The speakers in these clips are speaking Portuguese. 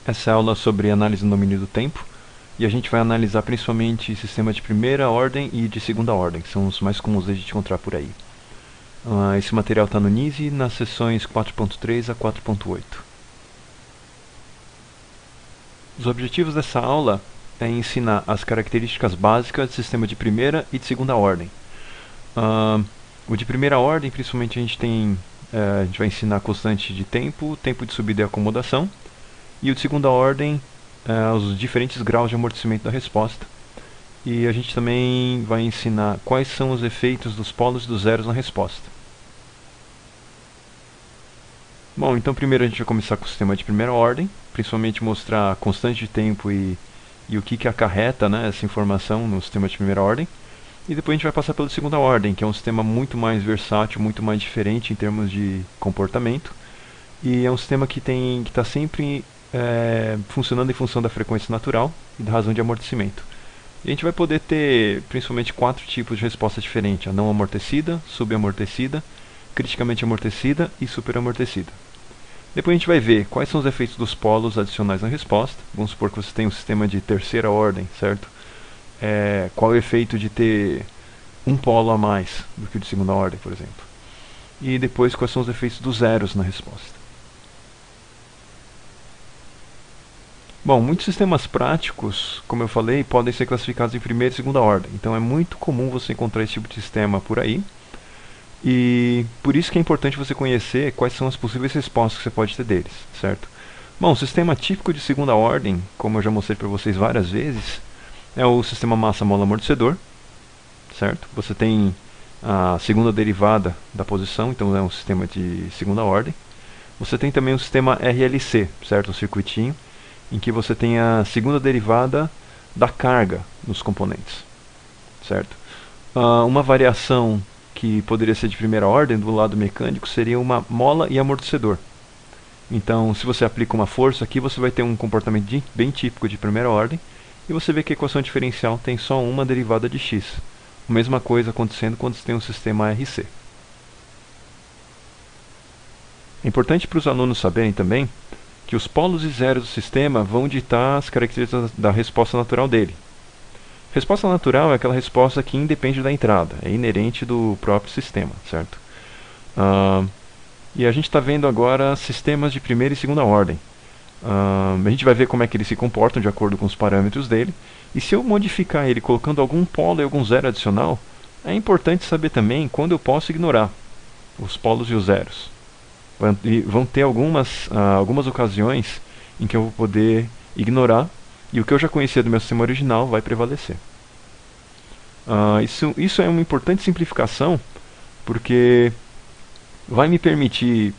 Essa é a aula sobre análise no domínio do tempo, e a gente vai analisar principalmente sistemas de primeira ordem e de segunda ordem, que são os mais comuns de a gente encontrar por aí. Esse material está no NISE nas seções 4.3 a 4.8. Os objetivos dessa aula é ensinar as características básicas do sistema de primeira e de segunda ordem. O de primeira ordem, principalmente, a gente vai ensinar a constante de tempo, tempo de subida e acomodação. E o de segunda ordem, os diferentes graus de amortecimento da resposta. E a gente também vai ensinar quais são os efeitos dos polos e dos zeros na resposta. Bom, então primeiro a gente vai começar com o sistema de primeira ordem, principalmente mostrar a constante de tempo e o que acarreta, né, essa informação no sistema de primeira ordem. E depois a gente vai passar pelo de segunda ordem, que é um sistema muito mais versátil, muito mais diferente em termos de comportamento. E é um sistema que está sempre funcionando em função da frequência natural e da razão de amortecimento. E a gente vai poder ter principalmente 4 tipos de resposta diferentes: a não amortecida, subamortecida, criticamente amortecida e superamortecida. Depois a gente vai ver quais são os efeitos dos polos adicionais na resposta. Vamos supor que você tem um sistema de terceira ordem, certo? Qual é o efeito de ter um polo a mais do que o de segunda ordem, por exemplo. E depois quais são os efeitos dos zeros na resposta. Bom, muitos sistemas práticos, como eu falei, podem ser classificados em primeira e segunda ordem. Então é muito comum você encontrar esse tipo de sistema por aí. E por isso que é importante você conhecer quais são as possíveis respostas que você pode ter deles, certo? Bom, o sistema típico de segunda ordem, como eu já mostrei para vocês várias vezes, é o sistema massa-mola-amortecedor, certo? Você tem a segunda derivada da posição, então é um sistema de segunda ordem. Você tem também o sistema RLC, certo? Um circuitinho em que você tem a segunda derivada da carga nos componentes, certo? Uma variação que poderia ser de primeira ordem do lado mecânico seria uma mola e amortecedor. Então, se você aplica uma força aqui, você vai ter um comportamento bem típico de primeira ordem, e você vê que a equação diferencial tem só uma derivada de x. A mesma coisa acontecendo quando você tem um sistema RC. É importante para os alunos saberem também que os polos e zeros do sistema vão ditar as características da resposta natural dele. Resposta natural é aquela resposta que independe da entrada, é inerente do próprio sistema, certo? E a gente está vendo agora sistemas de primeira e segunda ordem. A gente vai ver como é que eles se comportam de acordo com os parâmetros dele. E se eu modificar ele colocando algum polo e algum zero adicional, é importante saber também quando eu posso ignorar os polos e os zeros. Vão ter algumas ocasiões em que eu vou poder ignorar, e o que eu já conhecia do meu sistema original vai prevalecer. Isso é uma importante simplificação, porque vai me permitir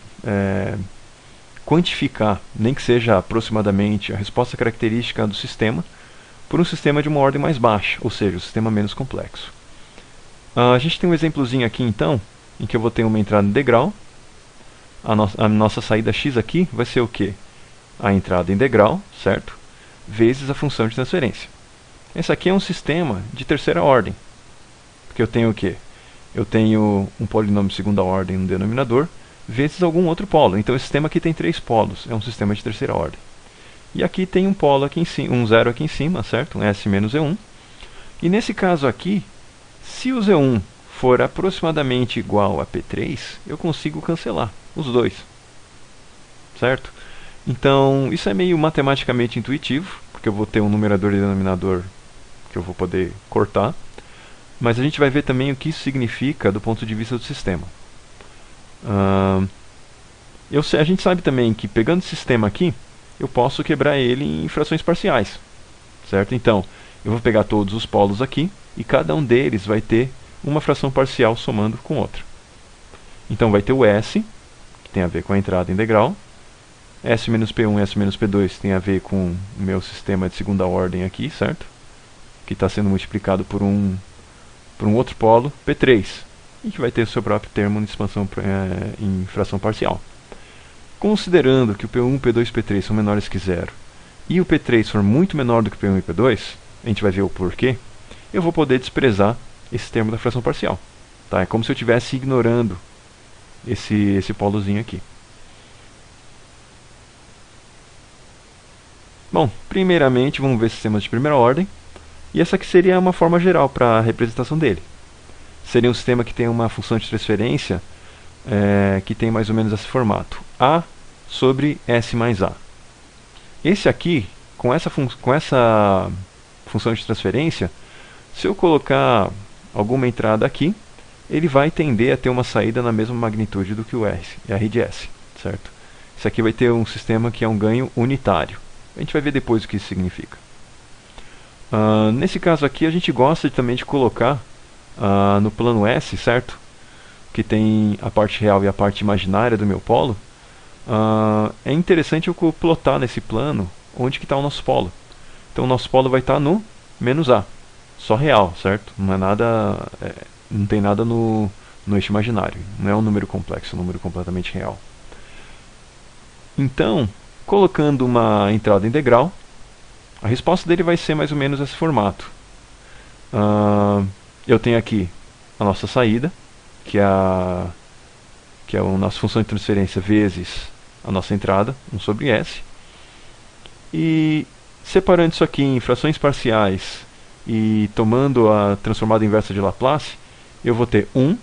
quantificar, nem que seja aproximadamente, a resposta característica do sistema por um sistema de uma ordem mais baixa, ou seja, um sistema menos complexo. A gente tem um exemplozinho aqui então, em que eu vou ter uma entrada integral. A nossa saída x aqui vai ser o quê? A entrada integral, certo? Vezes a função de transferência. Esse aqui é um sistema de terceira ordem, porque eu tenho o quê? Eu tenho um polinômio de segunda ordem no denominador, vezes algum outro polo. Então esse sistema aqui tem 3 polos, é um sistema de terceira ordem. E aqui tem um polo aqui em cima, um zero aqui em cima, certo? Um S menos E1. E nesse caso aqui, se o Z1 for aproximadamente igual a P3, eu consigo cancelar os dois, certo? Então isso é meio matematicamente intuitivo, porque eu vou ter um numerador e denominador que eu vou poder cortar. Mas a gente vai ver também o que isso significa do ponto de vista do sistema. A gente sabe também que pegando esse sistema aqui, eu posso quebrar ele em frações parciais, certo? Então, eu vou pegar todos os polos aqui, e cada um deles vai ter uma fração parcial somando com outra. Então vai ter o S, que tem a ver com a entrada integral. S menos P1 e S menos P2 tem a ver com o meu sistema de segunda ordem aqui, certo? Que está sendo multiplicado por um outro polo, P3, e que vai ter o seu próprio termo de expansão em fração parcial. Considerando que o P1, P2 e P3 são menores que zero, e o P3 for muito menor do que P1 e P2, a gente vai ver o porquê, eu vou poder desprezar esse termo da fração parcial. Tá? É como se eu estivesse ignorando esse polozinho aqui. Bom, primeiramente vamos ver sistemas de primeira ordem, e essa aqui seria uma forma geral para a representação dele. Seria um sistema que tem uma função de transferência que tem mais ou menos esse formato: A sobre S mais A. Esse aqui, com essa função de transferência, se eu colocar alguma entrada aqui, ele vai tender a ter uma saída na mesma magnitude do que o R de S, certo? Isso aqui vai ter um sistema que é um ganho unitário. A gente vai ver depois o que isso significa. Nesse caso aqui, a gente gosta também de colocar no plano S, certo? Que tem a parte real e a parte imaginária do meu polo. É interessante eu plotar nesse plano onde que está o nosso polo. Então o nosso polo vai estar no menos A, só real, certo? Não é nada, não tem nada no eixo imaginário. Não é um número complexo, é um número completamente real. Então, colocando uma entrada integral, a resposta dele vai ser mais ou menos esse formato. Eu tenho aqui a nossa saída, que é a nossa função de transferência vezes a nossa entrada, 1 sobre S. E separando isso aqui em frações parciais e tomando a transformada inversa de Laplace, eu vou ter 1,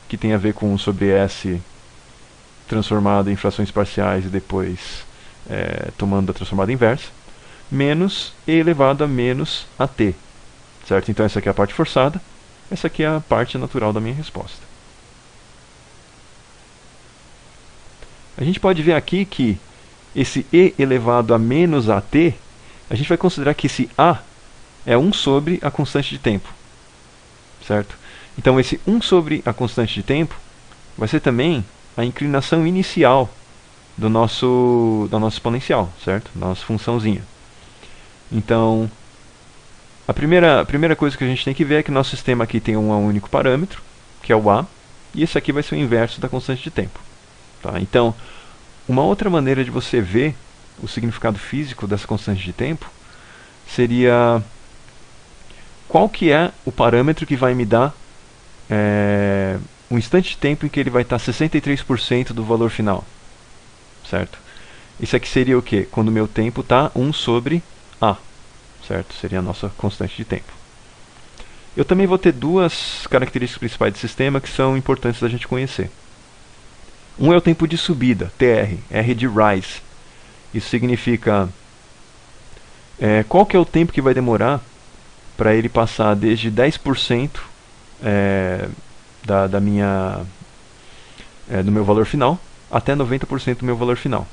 que tem a ver com 1 sobre S transformado em frações parciais e depois tomando a transformada inversa, menos e elevado a menos AT. Certo? Então essa aqui é a parte forçada, essa aqui é a parte natural da minha resposta. A gente pode ver aqui que esse e elevado a menos AT, a gente vai considerar que esse A é 1 sobre a constante de tempo. Certo? Então esse 1 sobre a constante de tempo vai ser também a inclinação inicial da nossa exponencial, certo? Da nossa funçãozinha. Então, a primeira coisa que a gente tem que ver é que nosso sistema aqui tem um único parâmetro, que é o A, e esse aqui vai ser o inverso da constante de tempo. Tá? Então, uma outra maneira de você ver o significado físico dessa constante de tempo seria qual que é o parâmetro que vai me dar um instante de tempo em que ele vai estar 63% do valor final. Certo? Isso aqui seria o quê? Quando o meu tempo está 1 sobre A. Certo? Seria a nossa constante de tempo. Eu também vou ter duas características principais do sistema que são importantes da gente conhecer. Um é o tempo de subida, TR, R de rise. Isso significa qual que é o tempo que vai demorar para ele passar desde 10% do meu valor final até 90% do meu valor final.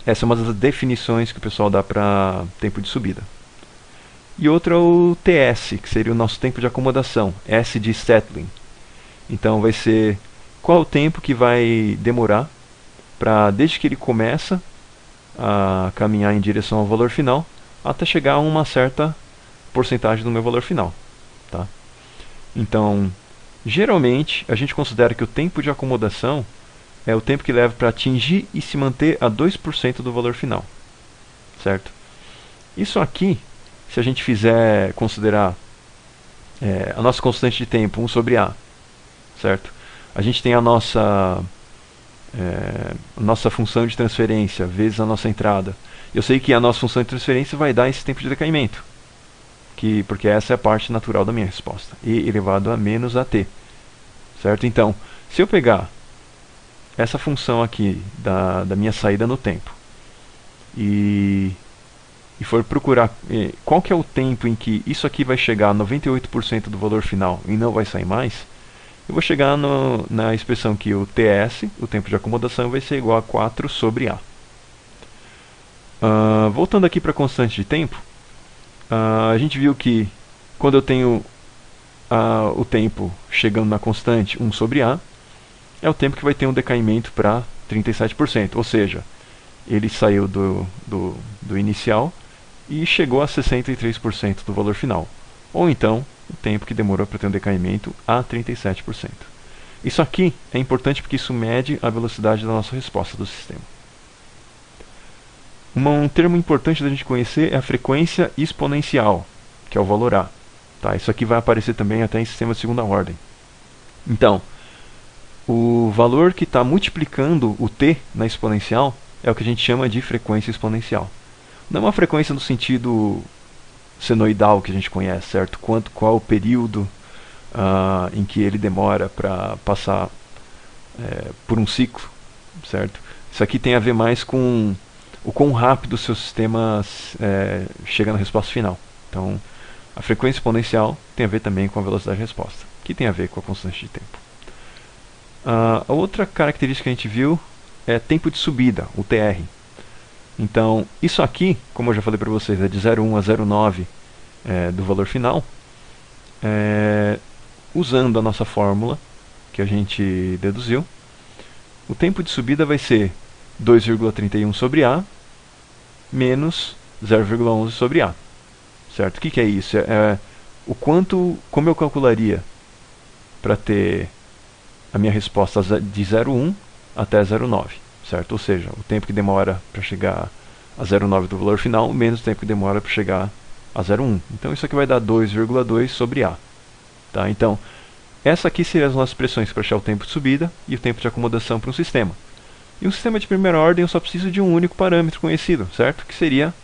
Essa é uma das definições que o pessoal dá para tempo de subida. E outro é o TS, que seria o nosso tempo de acomodação, S de settling. Então vai ser qual o tempo que vai demorar para, desde que ele começa a caminhar em direção ao valor final, até chegar a uma certa porcentagem do meu valor final. Tá? Então, geralmente, a gente considera que o tempo de acomodação é o tempo que leva para atingir e se manter a 2% do valor final. Certo? Isso aqui, se a gente considerar a nossa constante de tempo, 1 sobre A, certo? A gente tem a nossa função de transferência vezes a nossa entrada. Eu sei que a nossa função de transferência vai dar esse tempo de decaimento, porque essa é a parte natural da minha resposta, e elevado a menos AT. Certo? Então, se eu pegar essa função aqui da minha saída no tempo e for procurar qual que é o tempo em que isso aqui vai chegar a 98% do valor final e não vai sair mais, eu vou chegar na expressão que o TS, o tempo de acomodação, vai ser igual a 4 sobre A. Voltando aqui para a constante de tempo, a gente viu que quando eu tenho o tempo chegando na constante 1 sobre A, é o tempo que vai ter um decaimento para 37%, ou seja, ele saiu do inicial e chegou a 63% do valor final, ou então o tempo que demorou para ter um decaimento a 37%. Isso aqui é importante porque isso mede a velocidade da nossa resposta do sistema. Um termo importante da gente conhecer é a frequência exponencial, que é o valor A. Tá? Isso aqui vai aparecer também até em sistema de segunda ordem. Então, o valor que está multiplicando o t na exponencial é o que a gente chama de frequência exponencial. Não é uma frequência no sentido senoidal que a gente conhece, certo? Qual o período em que ele demora para passar por um ciclo, certo? Isso aqui tem a ver mais com o quão rápido o seu sistema chega na resposta final. Então, a frequência exponencial tem a ver também com a velocidade de resposta, que tem a ver com a constante de tempo. A outra característica que a gente viu é tempo de subida, o TR. Então, isso aqui, como eu já falei para vocês, é de 0,1 a 0,9 do valor final. Usando a nossa fórmula que a gente deduziu, o tempo de subida vai ser 2,31 sobre A menos 0,11 sobre A. Certo? O que é isso? Como eu calcularia para ter a minha resposta de 0,1 até 0,9, certo? Ou seja, o tempo que demora para chegar a 0,9 do valor final, menos o tempo que demora para chegar a 0,1. Então isso aqui vai dar 2,2 sobre A. Tá? Então, essa aqui seriam as nossas expressões para achar o tempo de subida e o tempo de acomodação para um sistema. E um sistema de primeira ordem eu só preciso de um único parâmetro conhecido, certo? Que seria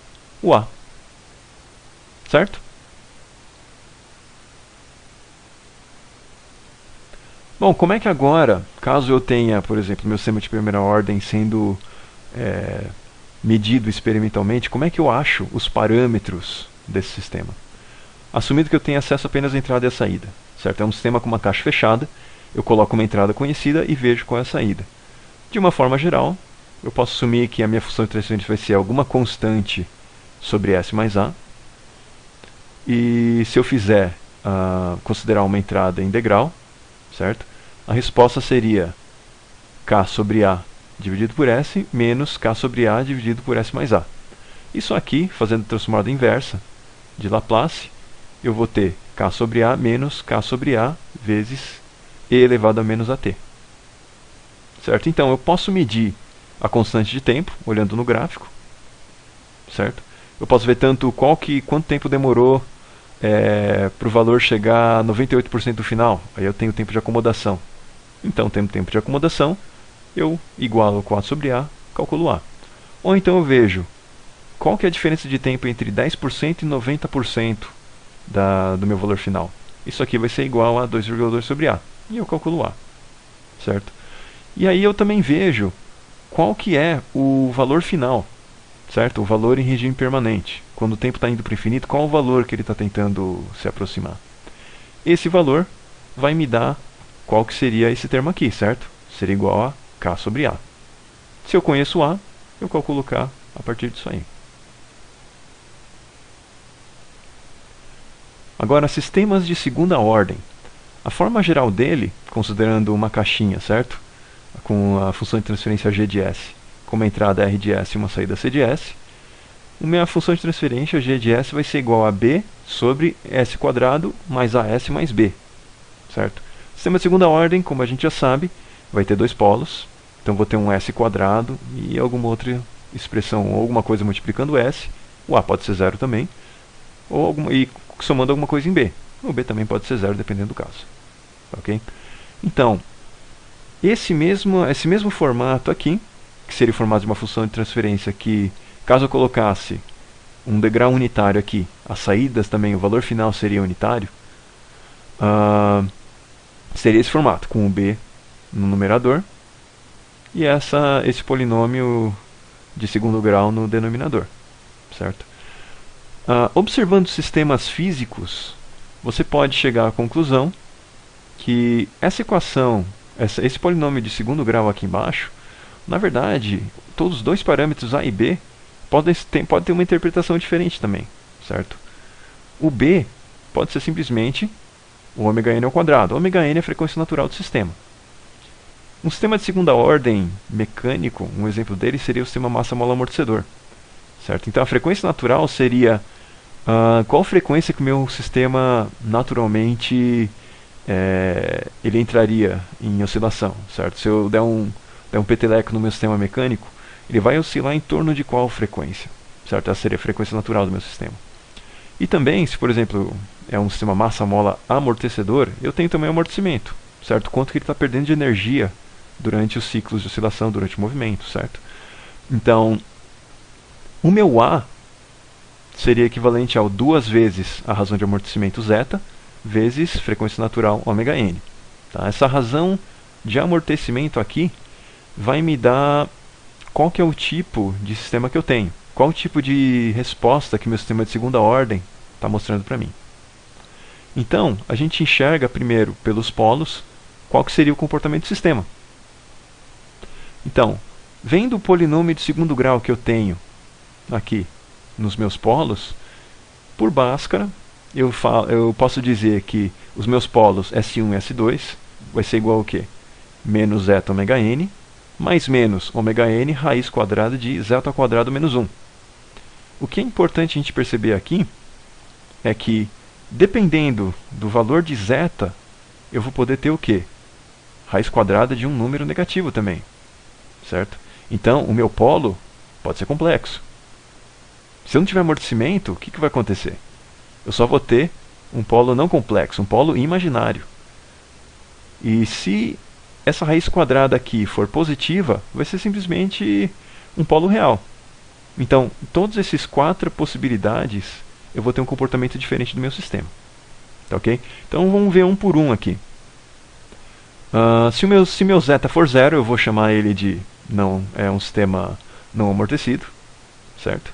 o A. Certo? Bom, como é que agora, caso eu tenha, por exemplo, meu sistema de primeira ordem sendo medido experimentalmente, como é que eu acho os parâmetros desse sistema? Assumindo que eu tenho acesso apenas à entrada e à saída, certo? É um sistema com uma caixa fechada, eu coloco uma entrada conhecida e vejo qual é a saída. De uma forma geral, eu posso assumir que a minha função de transferência vai ser alguma constante sobre S mais A. E se eu fizer considerar uma entrada integral, certo? A resposta seria K sobre A dividido por S menos K sobre A dividido por S mais A. Isso aqui, fazendo a transformada inversa de Laplace, eu vou ter K sobre A menos K sobre A vezes E elevado a menos AT. Certo? Então, eu posso medir a constante de tempo, olhando no gráfico. Certo? Eu posso ver tanto quanto tempo demorou para o valor chegar a 98% do final. Aí eu tenho o tempo de acomodação. Então, tendo tempo de acomodação, eu igualo 4 sobre A, calculo A. Ou então eu vejo qual que é a diferença de tempo entre 10% e 90% do meu valor final. Isso aqui vai ser igual a 2,2 sobre A. E eu calculo A. Certo? E aí eu também vejo qual que é o valor final. Certo? O valor em regime permanente. Quando o tempo está indo para o infinito, qual o valor que ele está tentando se aproximar? Esse valor vai me dar qual que seria esse termo aqui, certo? Seria igual a K sobre A. Se eu conheço A, eu calculo K a partir disso aí. Agora, sistemas de segunda ordem. A forma geral dele, considerando uma caixinha, certo? Com a função de transferência G de S, com uma entrada R de S e uma saída C de S, a minha função de transferência G de S vai ser igual a B sobre S quadrado mais AS mais B. Certo? Sistema de segunda ordem, como a gente já sabe, vai ter dois polos. Então vou ter um S quadrado e alguma outra expressão, ou alguma coisa multiplicando S. O A pode ser zero também. E somando alguma coisa em B. O B também pode ser zero, dependendo do caso. Ok? Então, esse mesmo formato aqui, que seria o formato de uma função de transferência que, caso eu colocasse um degrau unitário aqui, as saídas também, o valor final seria unitário, seria esse formato, com o B no numerador e esse polinômio de segundo grau no denominador. Certo? Observando sistemas físicos, você pode chegar à conclusão que essa equação, esse polinômio de segundo grau aqui embaixo, na verdade, todos os dois parâmetros A e B podem ter uma interpretação diferente também, certo? O B pode ser simplesmente o ômega-n ao quadrado. O ômega-n é a frequência natural do sistema. Um sistema de segunda ordem mecânico, um exemplo dele seria o sistema massa-mola-amortecedor. Certo? Então a frequência natural seria qual frequência que o meu sistema naturalmente ele entraria em oscilação. Certo? Se eu der um peteleco no meu sistema mecânico, ele vai oscilar em torno de qual frequência? Certo? Essa seria a frequência natural do meu sistema. E também, se por exemplo é um sistema massa-mola-amortecedor, eu tenho também amortecimento. Certo? Quanto que ele está perdendo de energia durante os ciclos de oscilação, durante o movimento. Certo? Então, o meu A seria equivalente ao 2 vezes a razão de amortecimento zeta vezes frequência natural ômega n. Tá? Essa razão de amortecimento aqui vai me dar qual que é o tipo de sistema que eu tenho, qual o tipo de resposta que meu sistema de segunda ordem está mostrando para mim. Então, a gente enxerga primeiro pelos polos qual que seria o comportamento do sistema. Então, vendo o polinômio de segundo grau que eu tenho aqui nos meus polos, por Bhaskara, eu posso dizer que os meus polos S1 e S2 vai ser igual ao quê? Menos zeta ômega n, mais menos ômega n raiz quadrada de zeta ao quadrado menos 1. O que é importante a gente perceber aqui é que, dependendo do valor de zeta, eu vou poder ter o quê? Raiz quadrada de um número negativo também, certo? Então, o meu polo pode ser complexo. Se eu não tiver amortecimento, o que vai acontecer? Eu só vou ter um polo não complexo, um polo imaginário. E se essa raiz quadrada aqui for positiva, vai ser simplesmente um polo real. Então, todas essas 4 possibilidades, eu vou ter um comportamento diferente do meu sistema. Tá ok? Então, vamos ver um por um aqui. Se meu zeta for 0, eu vou chamar ele de um sistema não amortecido, certo?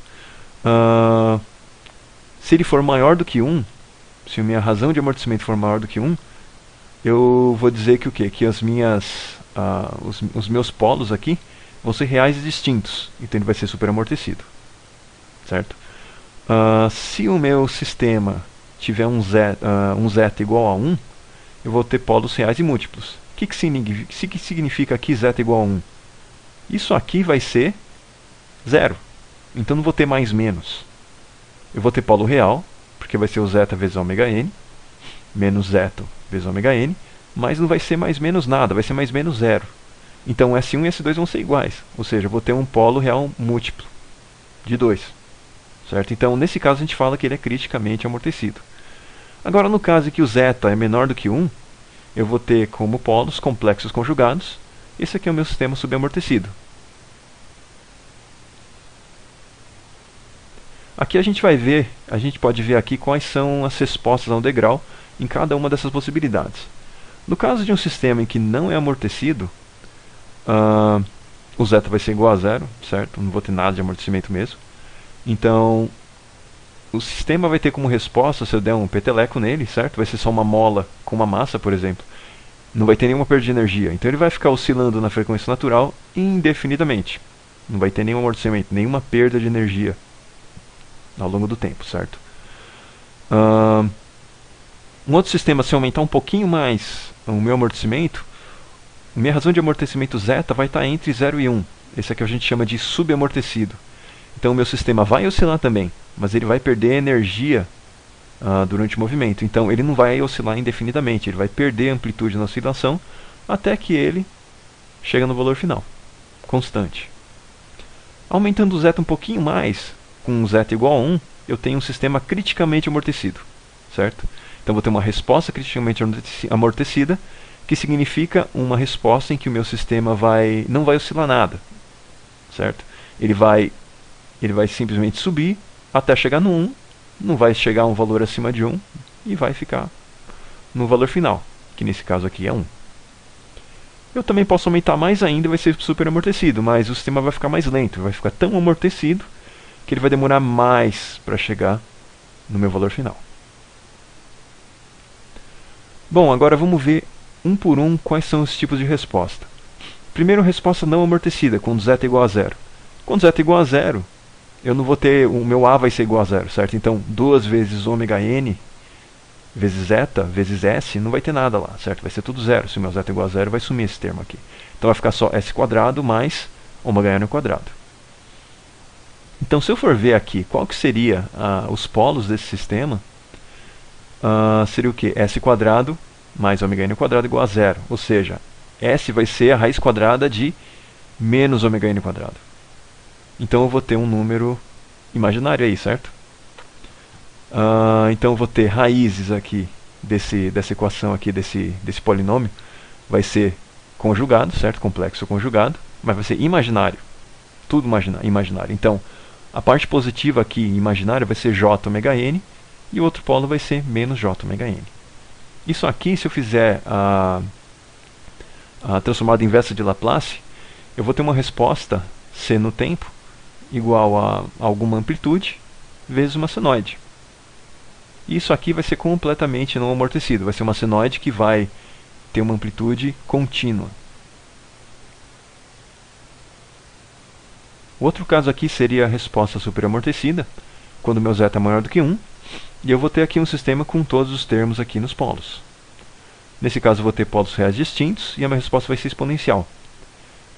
Se ele for maior do que 1, se a minha razão de amortecimento for maior do que 1, eu vou dizer que o quê? Que os meus polos aqui vão ser reais e distintos, então ele vai ser superamortecido, certo? Se o meu sistema tiver um zeta igual a 1, eu vou ter polos reais e múltiplos. O que significa aqui zeta igual a 1? Isso aqui vai ser 0. Então não vou ter mais menos. Eu vou ter polo real, porque vai ser o zeta vezes ômega n, menos zeta vezes ômega n, mas não vai ser mais menos nada, vai ser mais menos 0. Então S1 e S2 vão ser iguais, ou seja, eu vou ter um polo real múltiplo de 2. Certo? Então, nesse caso, a gente fala que ele é criticamente amortecido. Agora, no caso em que o zeta é menor do que 1, eu vou ter como polos complexos conjugados. Esse aqui é o meu sistema subamortecido. Aqui a gente pode ver aqui quais são as respostas a um degrau em cada uma dessas possibilidades. No caso de um sistema em que não é amortecido, o zeta vai ser igual a 0, certo? Não vou ter nada de amortecimento mesmo. Então, o sistema vai ter como resposta, se eu der um peteleco nele, certo? Vai ser só uma mola com uma massa, por exemplo. Não vai ter nenhuma perda de energia. Então ele vai ficar oscilando na frequência natural indefinidamente. Não vai ter nenhum amortecimento, nenhuma perda de energia ao longo do tempo, certo? Um outro sistema, se aumentar um pouquinho mais o meu amortecimento, minha razão de amortecimento zeta vai estar entre 0 e 1. Esse aqui a gente chama de subamortecido. Então o meu sistema vai oscilar também, mas ele vai perder energia durante o movimento. Então ele não vai oscilar indefinidamente, ele vai perder amplitude na oscilação até que ele chega no valor final, constante. Aumentando o zeta um pouquinho mais, com um zeta igual a 1, eu tenho um sistema criticamente amortecido, certo? Então vou ter uma resposta criticamente amortecida, que significa uma resposta em que o meu sistema não vai oscilar nada, certo? Ele vai simplesmente subir até chegar no 1, não vai chegar a um valor acima de 1 e vai ficar no valor final, que nesse caso aqui é 1. Eu também posso aumentar mais ainda, vai ser super amortecido, mas o sistema vai ficar mais lento, vai ficar tão amortecido que ele vai demorar mais para chegar no meu valor final. Bom, agora vamos ver um por um quais são os tipos de resposta. Primeiro, resposta não amortecida, quando zeta igual a 0. Quando zeta igual a 0, eu não vou ter, o meu A vai ser igual a 0, certo? Então, 2 vezes ômega n vezes zeta vezes S, não vai ter nada lá, certo? Vai ser tudo 0. Se o meu zeta é igual a 0, vai sumir esse termo aqui. Então vai ficar só S quadrado mais ômega n ao quadrado. Então, se eu for ver aqui qual que seria os polos desse sistema, seria o quê? S quadrado mais ômega n ao quadrado igual a 0. Ou seja, S vai ser a raiz quadrada de menos ômega n ao quadrado. Então eu vou ter um número imaginário aí, certo? Então eu vou ter raízes aqui dessa equação aqui, desse polinômio. Vai ser conjugado, certo? Complexo conjugado, mas vai ser imaginário. Tudo imaginário. Então, A parte positiva aqui, imaginária, vai ser Jωn, e o outro polo vai ser menos Jωn. Isso aqui, se eu fizer a transformada inversa de Laplace, eu vou ter uma resposta c no tempo igual a alguma amplitude vezes uma senoide. Isso aqui vai ser completamente não amortecido, vai ser uma senoide que vai ter uma amplitude contínua. O outro caso aqui seria a resposta superamortecida, quando meu zeta é maior do que 1, e eu vou ter aqui um sistema com todos os termos aqui nos polos. Nesse caso eu vou ter polos reais distintos e a minha resposta vai ser exponencial.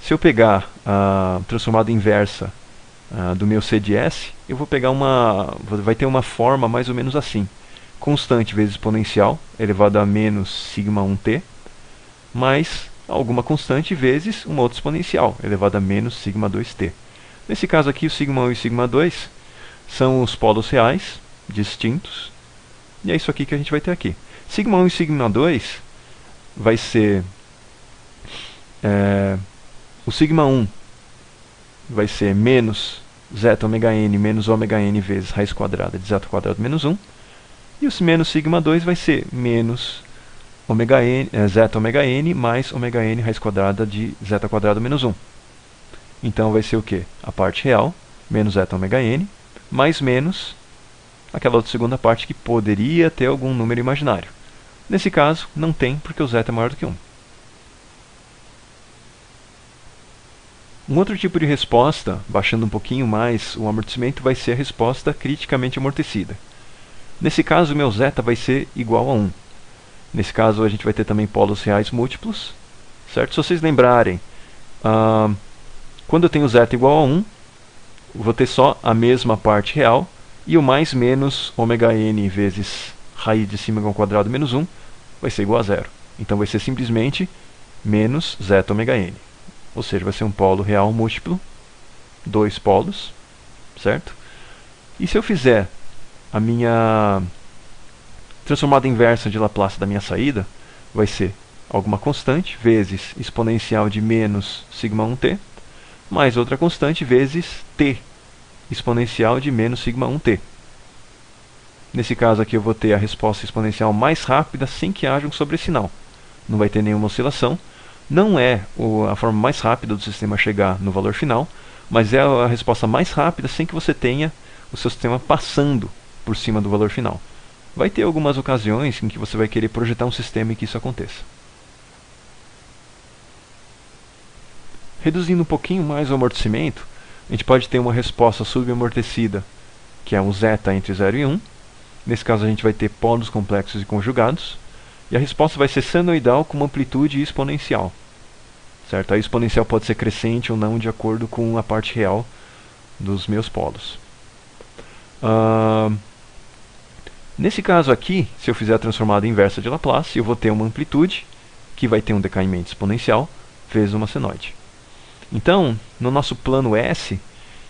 Se eu pegar a transformada inversa do meu C de S, eu vou pegar vai ter uma forma mais ou menos assim. Constante vezes exponencial, elevado a menos sigma 1t, mais alguma constante vezes uma outra exponencial, elevado a menos sigma 2t. Nesse caso aqui, o sigma 1 e o sigma 2 são os polos reais, distintos, e é isso aqui que a gente vai ter aqui. Sigma 1 e sigma 2 vai ser... o sigma 1 vai ser menos zeta ômega n menos ômega n vezes raiz quadrada de zeta ao quadrado menos 1. E o menos sigma 2 vai ser menos zeta ômega n mais ômega n raiz quadrada de zeta ao quadrado menos 1. Então vai ser o quê? A parte real, menos zeta ômega n, mais menos aquela outra segunda parte que poderia ter algum número imaginário. Nesse caso, não tem, porque o zeta é maior do que 1. Um outro tipo de resposta, baixando um pouquinho mais o amortecimento, vai ser a resposta criticamente amortecida. Nesse caso, o meu zeta vai ser igual a 1. Nesse caso, a gente vai ter também polos reais múltiplos, certo? Se vocês lembrarem, quando eu tenho zeta igual a 1, eu vou ter só a mesma parte real, e o mais menos ômega n vezes raiz de cima ao quadrado menos 1 vai ser igual a 0. Então vai ser simplesmente menos zeta ômega n. Ou seja, vai ser um polo real múltiplo, dois polos, certo? E se eu fizer a minha transformada inversa de Laplace da minha saída, vai ser alguma constante vezes exponencial de menos sigma 1t, mais outra constante vezes t, exponencial de menos sigma 1t. Nesse caso aqui eu vou ter a resposta exponencial mais rápida sem que haja um sobressinal. Não vai ter nenhuma oscilação. Não é a forma mais rápida do sistema chegar no valor final, mas é a resposta mais rápida sem que você tenha o seu sistema passando por cima do valor final. Vai ter algumas ocasiões em que você vai querer projetar um sistema em que isso aconteça. Reduzindo um pouquinho mais o amortecimento, a gente pode ter uma resposta subamortecida, que é um zeta entre 0 e 1. Nesse caso a gente vai ter polos complexos e conjugados. E a resposta vai ser senoidal com uma amplitude exponencial. Certo? A exponencial pode ser crescente ou não de acordo com a parte real dos meus polos. Nesse caso aqui, se eu fizer a transformada inversa de Laplace, eu vou ter uma amplitude que vai ter um decaimento exponencial vezes uma senoide. Então, no nosso plano S,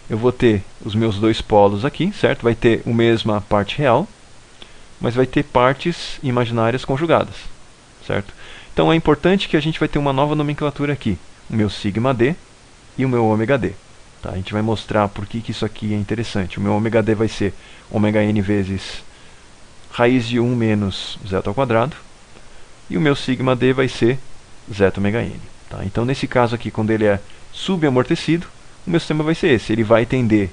eu vou ter os meus dois polos aqui, certo? Vai ter a mesma parte real, mas vai ter partes imaginárias conjugadas, certo? Então é importante que a gente vai ter uma nova nomenclatura aqui, o meu sigma d e o meu ômega d. Tá? A gente vai mostrar por que isso aqui é interessante. O meu ômega d vai ser ômega n vezes raiz de 1 menos zeta ao quadrado, e o meu sigma d vai ser zeta ômega n. Tá? Então nesse caso aqui, quando ele é subamortecido, o meu sistema vai ser esse. Ele vai tender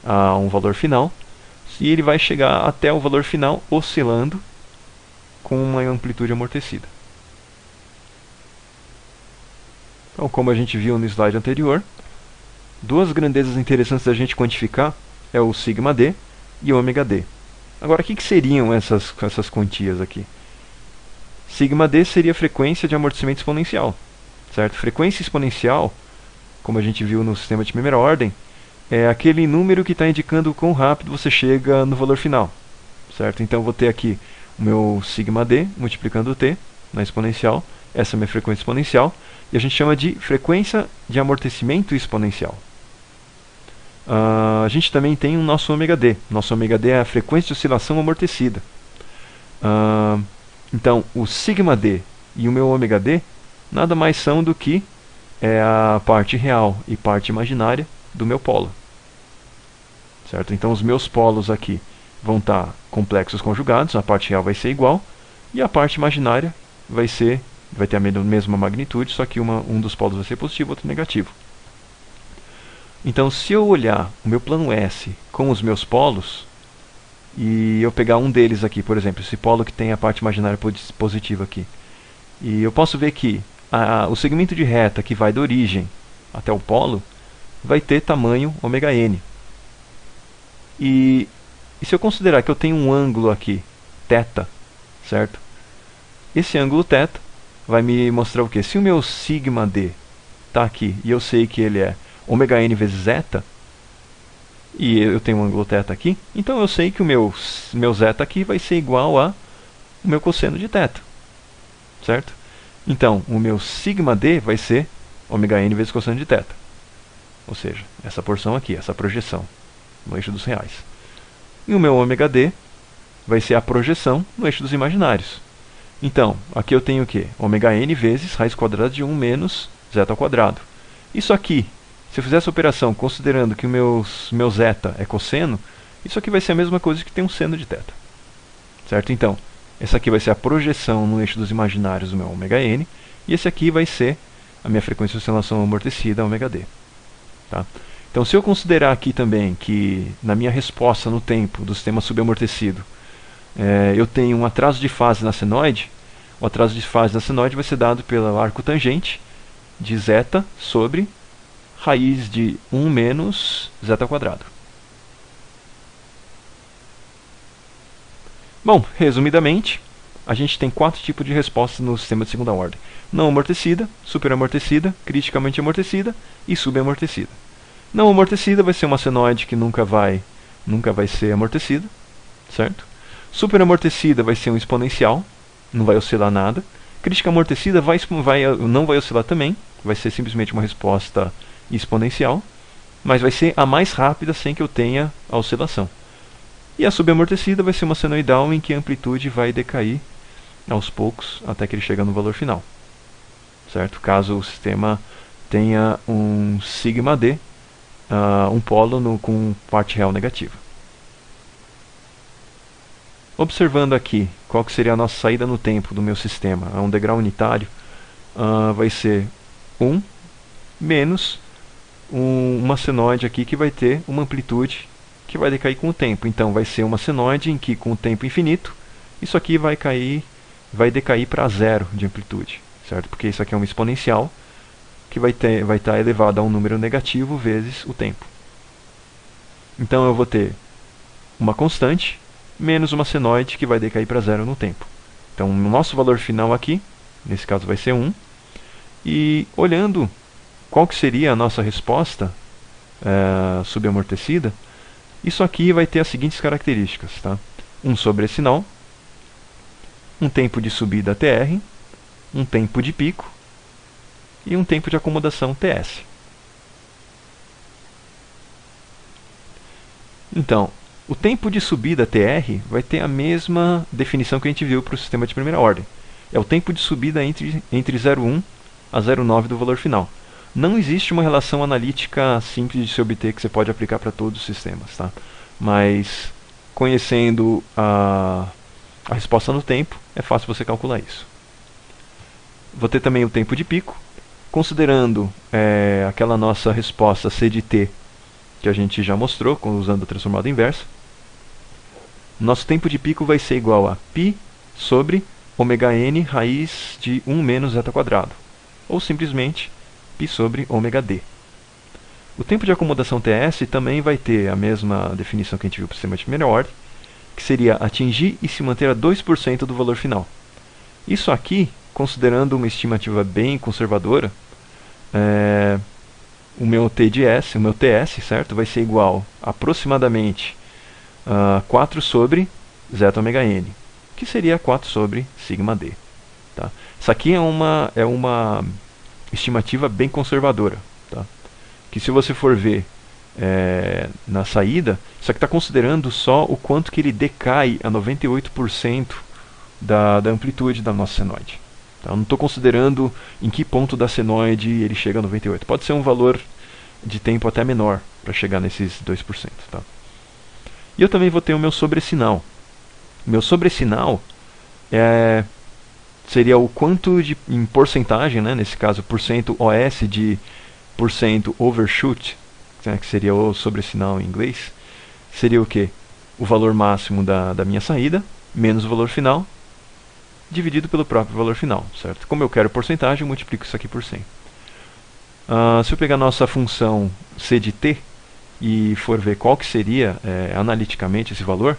a um valor final, e ele vai chegar até o valor final oscilando com uma amplitude amortecida. Então, como a gente viu no slide anterior, duas grandezas interessantes da gente quantificar é o sigma d e o ômega d. Agora, o que seriam essas quantias aqui? Sigma d seria a frequência de amortecimento exponencial, certo? Frequência exponencial, como a gente viu no sistema de primeira ordem, é aquele número que está indicando o quão rápido você chega no valor final, certo? Então eu vou ter aqui o meu sigma d multiplicando t na exponencial, essa é a minha frequência exponencial, e a gente chama de frequência de amortecimento exponencial. A gente também tem o nosso ômega d. Nosso ômega d é a frequência de oscilação amortecida. Então, o sigma d e o meu ômega d nada mais são do que a parte real e parte imaginária do meu polo. certo? Então os meus polos aqui vão estar complexos conjugados, a parte real vai ser igual, e a parte imaginária vai ter a mesma magnitude, só que um dos polos vai ser positivo, outro negativo. Então, se eu olhar o meu plano S com os meus polos, e eu pegar um deles aqui, por exemplo, esse polo que tem a parte imaginária positiva aqui, e eu posso ver que o segmento de reta que vai da origem até o polo vai ter tamanho ωn. E se eu considerar que eu tenho um ângulo aqui, θ, certo? Esse ângulo θ vai me mostrar o quê? Se o meu sigma d está aqui e eu sei que ele é ωn vezes zeta, e eu tenho um ângulo θ aqui, então eu sei que o meu zeta aqui vai ser igual a o meu cosseno de θ, certo? Então, o meu sigma d vai ser ωn vezes cosseno de θ. Ou seja, essa porção aqui, essa projeção no eixo dos reais. E o meu ômega-d vai ser a projeção no eixo dos imaginários. Então, aqui eu tenho o quê? Ωn vezes raiz quadrada de 1 menos zeta ao quadrado. Isso aqui, se eu fizer essa operação considerando que o meu zeta é cosseno, isso aqui vai ser a mesma coisa que tem um seno de θ. Certo? Então, essa aqui vai ser a projeção no eixo dos imaginários do meu ωn, e esse aqui vai ser a minha frequência de oscilação amortecida, ômega-d. Tá? Então, se eu considerar aqui também que na minha resposta no tempo do sistema subamortecido eu tenho um atraso de fase na senoide, o atraso de fase da senoide vai ser dado pelo arco tangente de zeta sobre raiz de 1 menos zeta ao quadrado. Bom, resumidamente, a gente tem 4 tipos de respostas no sistema de segunda ordem: não amortecida, superamortecida, criticamente amortecida e subamortecida. Não amortecida vai ser uma senoide que nunca vai ser amortecida, certo? Superamortecida vai ser um exponencial, não vai oscilar nada. Crítica amortecida não vai oscilar também, vai ser simplesmente uma resposta exponencial, mas vai ser a mais rápida sem que eu tenha a oscilação. E a subamortecida vai ser uma senoidal em que a amplitude vai decair aos poucos até que ele chega no valor final, certo? Caso o sistema tenha um sigma d, um polo com parte real negativa. Observando aqui qual que seria a nossa saída no tempo do meu sistema a um degrau unitário, vai ser 1 menos uma senoide aqui que vai ter uma amplitude que vai decair com o tempo. Então vai ser uma senoide em que com o tempo infinito isso aqui vai decair para zero de amplitude, certo? Porque isso aqui é uma exponencial que vai estar elevado a um número negativo vezes o tempo. Então eu vou ter uma constante menos uma senoide que vai decair para zero no tempo. Então o nosso valor final aqui, nesse caso vai ser 1. E olhando qual que seria a nossa resposta subamortecida, isso aqui vai ter as seguintes características. Tá? Um sobressinal, um tempo de subida TR, um tempo de pico e um tempo de acomodação TS. Então, o tempo de subida TR vai ter a mesma definição que a gente viu para o sistema de primeira ordem. É o tempo de subida entre 0,1 a 0,9 do valor final. Não existe uma relação analítica simples de se obter que você pode aplicar para todos os sistemas. Tá? Mas, conhecendo a resposta no tempo, é fácil você calcular isso. Vou ter também o tempo de pico, considerando aquela nossa resposta C de t que a gente já mostrou usando a transformada inversa. Nosso tempo de pico vai ser igual a π sobre ωn raiz de 1 menos zeta quadrado, ou simplesmente π sobre ômega-d. O tempo de acomodação TS também vai ter a mesma definição que a gente viu para o sistema de primeira ordem, que seria atingir e se manter a 2% do valor final. Isso aqui, considerando uma estimativa bem conservadora, o meu TS, certo, vai ser igual aproximadamente 4 sobre zeta ômega n, que seria 4 sobre sigma d. Tá? Isso aqui é uma estimativa bem conservadora. Tá? Que se você for ver na saída, isso aqui está considerando só o quanto que ele decai a 98% da amplitude da nossa senoide. Tá? Eu não estou considerando em que ponto da senoide ele chega a 98%. Pode ser um valor de tempo até menor para chegar nesses 2%. Tá? E eu também vou ter o meu sobressinal. Meu sobressinal seria o quanto em porcentagem, né, nesse caso, % OS de % overshoot, né, que seria o sobressinal em inglês, seria o quê? O valor máximo da minha saída, menos o valor final, dividido pelo próprio valor final, certo? Como eu quero porcentagem, eu multiplico isso aqui por 100. Se eu pegar a nossa função c de t e for ver qual que seria analiticamente esse valor,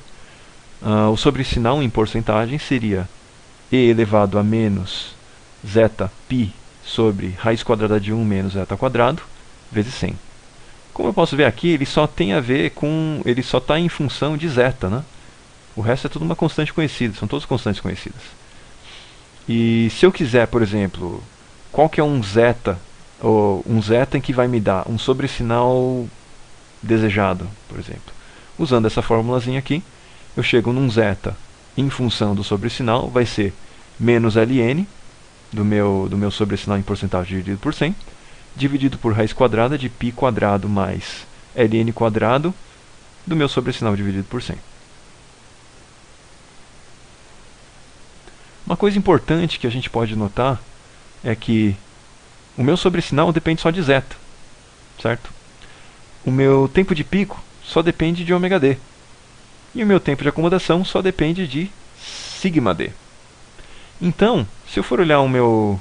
o sobressinal em porcentagem seria e elevado a menos zeta π sobre raiz quadrada de 1 menos zeta quadrado vezes 100. Como eu posso ver aqui, ele só tem a ver com... ele só está em função de zeta, né? O resto é tudo uma constante conhecida, são todas constantes conhecidas. E se eu quiser, por exemplo, qual que é um zeta, ou um zeta em que vai me dar um sobressinal desejado, por exemplo. Usando essa formulazinha aqui, eu chego num zeta em função do sobressinal, vai ser menos ln do meu sobressinal em porcentagem dividido por 100, dividido por raiz quadrada de π quadrado mais ln quadrado do meu sobressinal dividido por 100. Uma coisa importante que a gente pode notar é que o meu sobressinal depende só de zeta, certo? O meu tempo de pico só depende de ômega d. E o meu tempo de acomodação só depende de sigma d. Então, se eu for olhar o meu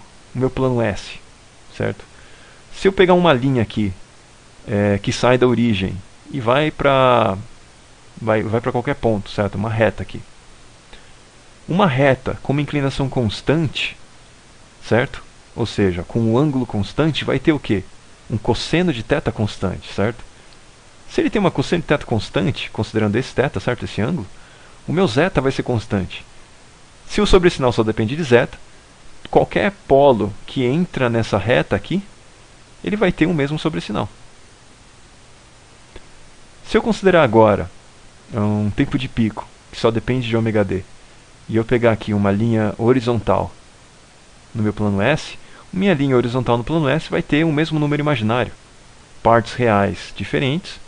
plano S, certo? Se eu pegar uma linha aqui que sai da origem e vai para qualquer ponto, certo? Uma reta aqui. Uma reta com uma inclinação constante, certo? Ou seja, com um ângulo constante, vai ter o quê? Um cosseno de θ constante, certo? Se ele tem uma cosseno de θ constante, considerando esse θ, certo? Esse ângulo, o meu zeta vai ser constante. Se o sobressinal só depende de zeta, qualquer polo que entra nessa reta aqui, ele vai ter o mesmo sobressinal. Se eu considerar agora um tempo de pico, que só depende de ômega d, e eu pegar aqui uma linha horizontal no meu plano S, minha linha horizontal no plano S vai ter o mesmo número imaginário. Partes reais diferentes,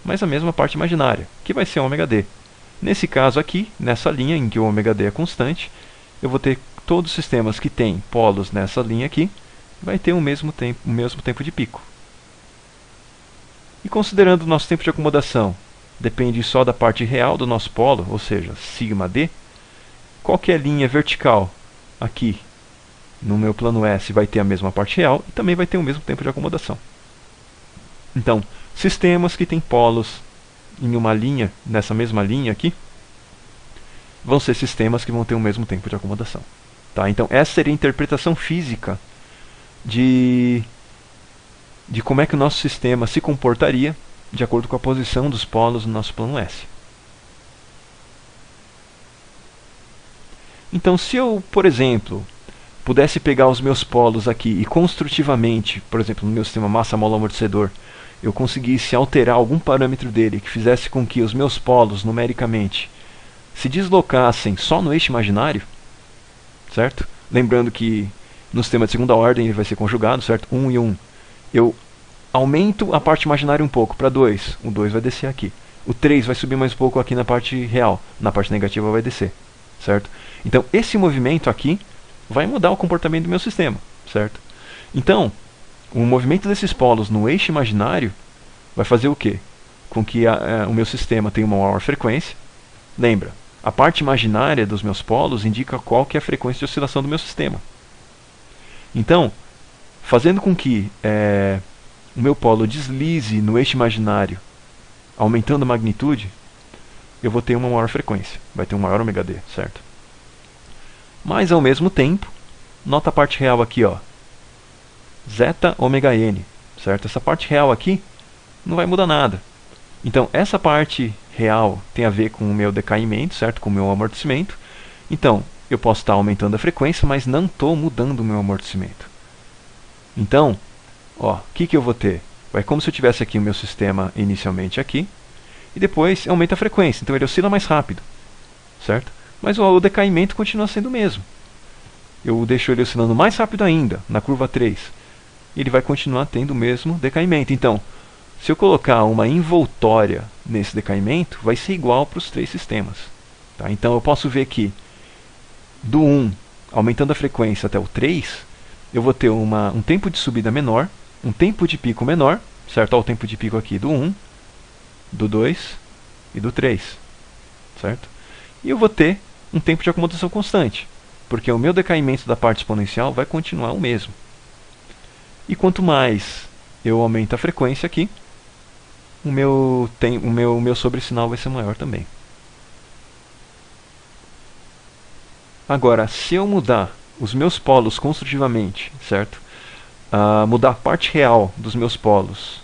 mas a mesma parte imaginária, que vai ser ômega d. Nesse caso aqui, nessa linha em que o ômega d é constante, eu vou ter todos os sistemas que têm polos nessa linha aqui, vai ter o mesmo tempo de pico. E considerando o nosso tempo de acomodação depende só da parte real do nosso polo, ou seja, sigma d, qualquer linha vertical aqui no meu plano S vai ter a mesma parte real e também vai ter o mesmo tempo de acomodação. Então, sistemas que têm polos em uma linha, nessa mesma linha aqui, vão ser sistemas que vão ter o mesmo tempo de acomodação. Tá? Então, essa seria a interpretação física de como é que o nosso sistema se comportaria de acordo com a posição dos polos no nosso plano S. Então, se eu, por exemplo, pudesse pegar os meus polos aqui e construtivamente, por exemplo, no meu sistema massa-mola-amortecedor, eu conseguisse alterar algum parâmetro dele que fizesse com que os meus polos, numericamente, se deslocassem só no eixo imaginário, certo? Lembrando que no sistema de segunda ordem ele vai ser conjugado, certo? 1 e 1. Eu aumento a parte imaginária um pouco para 2. O 2 vai descer aqui. O 3 vai subir mais um pouco aqui na parte real. Na parte negativa vai descer, certo? Então, esse movimento aqui vai mudar o comportamento do meu sistema, certo? Então, o movimento desses polos no eixo imaginário vai fazer o quê? Com que o meu sistema tenha uma maior frequência. Lembra, a parte imaginária dos meus polos indica qual que é a frequência de oscilação do meu sistema. Então, fazendo com que o meu polo deslize no eixo imaginário, aumentando a magnitude, eu vou ter uma maior frequência, vai ter um maior ômega d, certo? Mas, ao mesmo tempo, nota a parte real aqui, ó, zeta ômega n, certo? Essa parte real aqui não vai mudar nada. Então, essa parte real tem a ver com o meu decaimento, certo? Com o meu amortecimento. Então, eu posso estar aumentando a frequência, mas não estou mudando o meu amortecimento. Então, ó, o que eu vou ter? Vai como se eu tivesse aqui o meu sistema inicialmente aqui, e depois aumenta a frequência, então ele oscila mais rápido, certo? Mas o decaimento continua sendo o mesmo. Eu deixo ele oscilando mais rápido ainda, na curva 3. Ele vai continuar tendo o mesmo decaimento. Então, Se eu colocar uma envoltória nesse decaimento, vai ser igual para os três sistemas. Tá? Então eu posso ver que do 1, aumentando a frequência até o 3, eu vou ter um tempo de subida menor, um tempo de pico menor, certo? Olha o tempo de pico aqui do 1, do 2 e do 3, certo? E eu vou ter um tempo de acomodação constante, porque o meu decaimento da parte exponencial vai continuar o mesmo. E quanto mais eu aumento a frequência aqui, o meu sobresinal vai ser maior também. Agora, se eu mudar os meus polos construtivamente, certo? Mudar a parte real dos meus polos,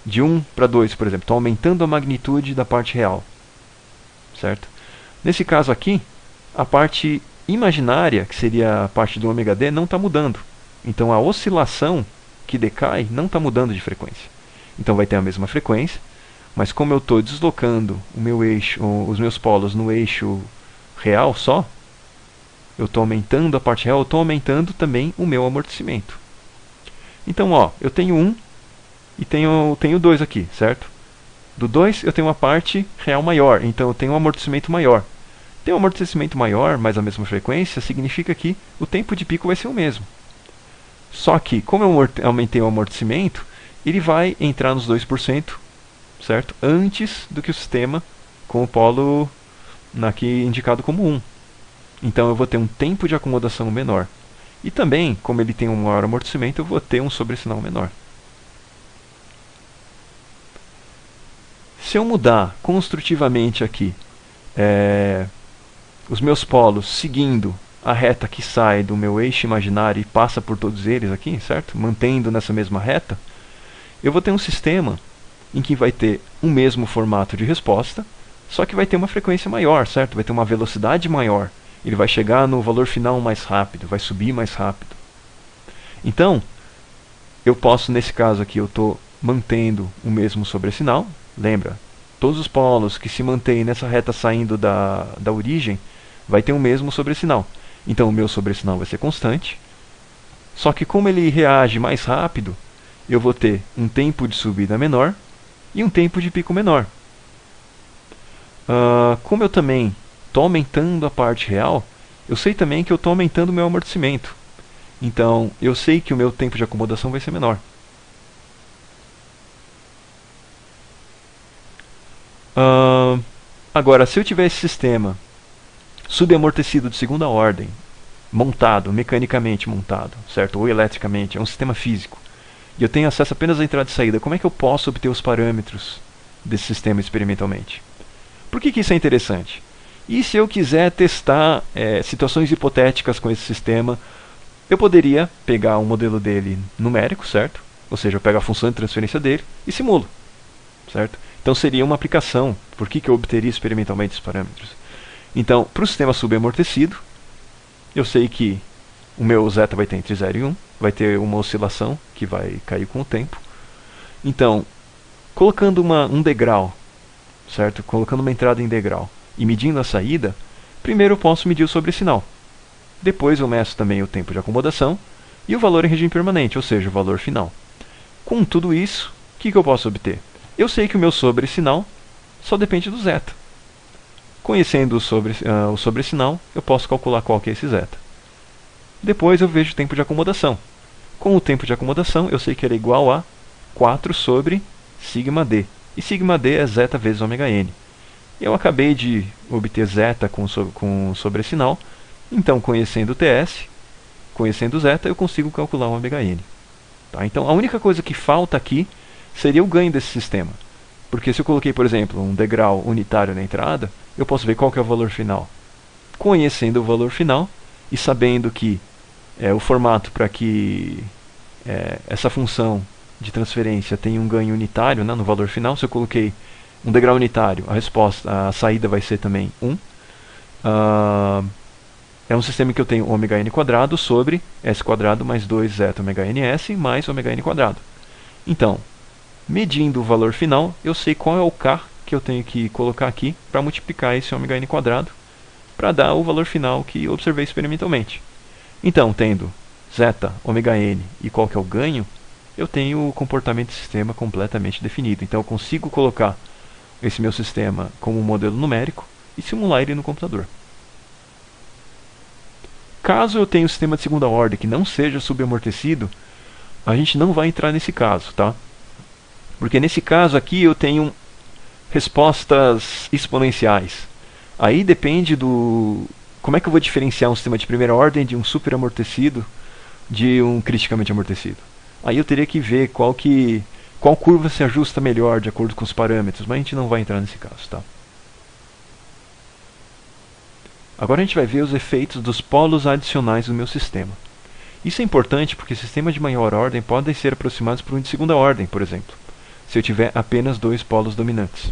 de 1 para 2, por exemplo, estou aumentando a magnitude da parte real, certo? Nesse caso aqui, a parte imaginária, que seria a parte do ômega d, não está mudando. Então a oscilação que decai não está mudando de frequência. Então vai ter a mesma frequência, mas como eu estou deslocando o meu eixo, os meus polos no eixo real só, eu estou aumentando a parte real, eu estou aumentando também o meu amortecimento. Então, ó, eu tenho 1 e tenho 2 aqui, certo? Do 2 eu tenho uma parte real maior, então eu tenho um amortecimento maior. Ter um amortecimento maior, mas a mesma frequência, significa que o tempo de pico vai ser o mesmo. Só que, como eu aumentei o amortecimento, ele vai entrar nos 2%, certo? Antes do que o sistema com o polo aqui indicado como 1. Então eu vou ter um tempo de acomodação menor. E também, como ele tem um maior amortecimento, eu vou ter um sobresinal menor. Se eu mudar construtivamente aqui os meus polos seguindo a reta que sai do meu eixo imaginário e passa por todos eles aqui, certo? Mantendo nessa mesma reta, eu vou ter um sistema em que vai ter o mesmo formato de resposta, só que vai ter uma frequência maior, certo? Vai ter uma velocidade maior. Ele vai chegar no valor final mais rápido, vai subir mais rápido. Então, eu posso, nesse caso aqui, eu estou mantendo o mesmo sobresinal. Lembra, todos os polos que se mantêm nessa reta saindo da origem, vai ter o mesmo sobresinal. Então o meu sobresinal vai ser constante. Só que como ele reage mais rápido, eu vou ter um tempo de subida menor e um tempo de pico menor. Como eu também estou aumentando a parte real, eu sei também que eu estou aumentando o meu amortecimento. Então eu sei que o meu tempo de acomodação vai ser menor. Agora, se eu tiver esse sistema subamortecido de segunda ordem, montado, mecanicamente montado, certo? Ou eletricamente, é um sistema físico, e eu tenho acesso apenas à entrada e saída, como é que eu posso obter os parâmetros desse sistema experimentalmente? Por que isso é interessante? E se eu quiser testar situações hipotéticas com esse sistema, eu poderia pegar um modelo dele numérico, certo? Ou seja, eu pego a função de transferência dele e simulo, certo? Então seria uma aplicação. Por que eu obteria experimentalmente esses parâmetros? Então, para o sistema subamortecido, eu sei que o meu zeta vai ter entre 0 e 1, vai ter uma oscilação que vai cair com o tempo. Então, colocando um degrau, certo? Colocando uma entrada em degrau e medindo a saída, primeiro eu posso medir o sobresinal. Depois eu meço também o tempo de acomodação e o valor em regime permanente, ou seja, o valor final. Com tudo isso, o que eu posso obter? Eu sei que o meu sobresinal só depende do zeta. Conhecendo o sobresinal, eu posso calcular qual que é esse zeta. Depois eu vejo o tempo de acomodação. Com o tempo de acomodação, eu sei que ele é igual a 4 sobre sigma d. E sigma d é zeta vezes ômega n. Eu acabei de obter zeta com sobresinal. Então, conhecendo o TS, conhecendo o zeta, eu consigo calcular o ômega n. Tá? Então, a única coisa que falta aqui seria o ganho desse sistema. Porque se eu coloquei, por exemplo, um degrau unitário na entrada, eu posso ver qual que é o valor final. Conhecendo o valor final e sabendo que o formato para que essa função de transferência tenha um ganho unitário, né, no valor final, se eu coloquei um degrau unitário, a saída vai ser também 1. É um sistema em que eu tenho ômega n quadrado sobre s quadrado mais 2 zeta ômega ns mais ômega n quadrado. Então, medindo o valor final, eu sei qual é o k que eu tenho que colocar aqui para multiplicar esse ômega n quadrado para dar o valor final que eu observei experimentalmente. Então, tendo zeta ômega n e qual que é o ganho, eu tenho o comportamento do sistema completamente definido. Então eu consigo colocar esse meu sistema como um modelo numérico e simular ele no computador. Caso eu tenha um sistema de segunda ordem que não seja subamortecido, a gente não vai entrar nesse caso, tá? Porque nesse caso aqui eu tenho respostas exponenciais. Aí depende do... Como é que eu vou diferenciar um sistema de primeira ordem de um superamortecido de um criticamente amortecido? Aí eu teria que ver qual curva se ajusta melhor de acordo com os parâmetros, mas a gente não vai entrar nesse caso, tá? Agora a gente vai ver os efeitos dos polos adicionais do meu sistema. Isso é importante porque sistemas de maior ordem podem ser aproximados por um de segunda ordem, por exemplo, se eu tiver apenas dois polos dominantes.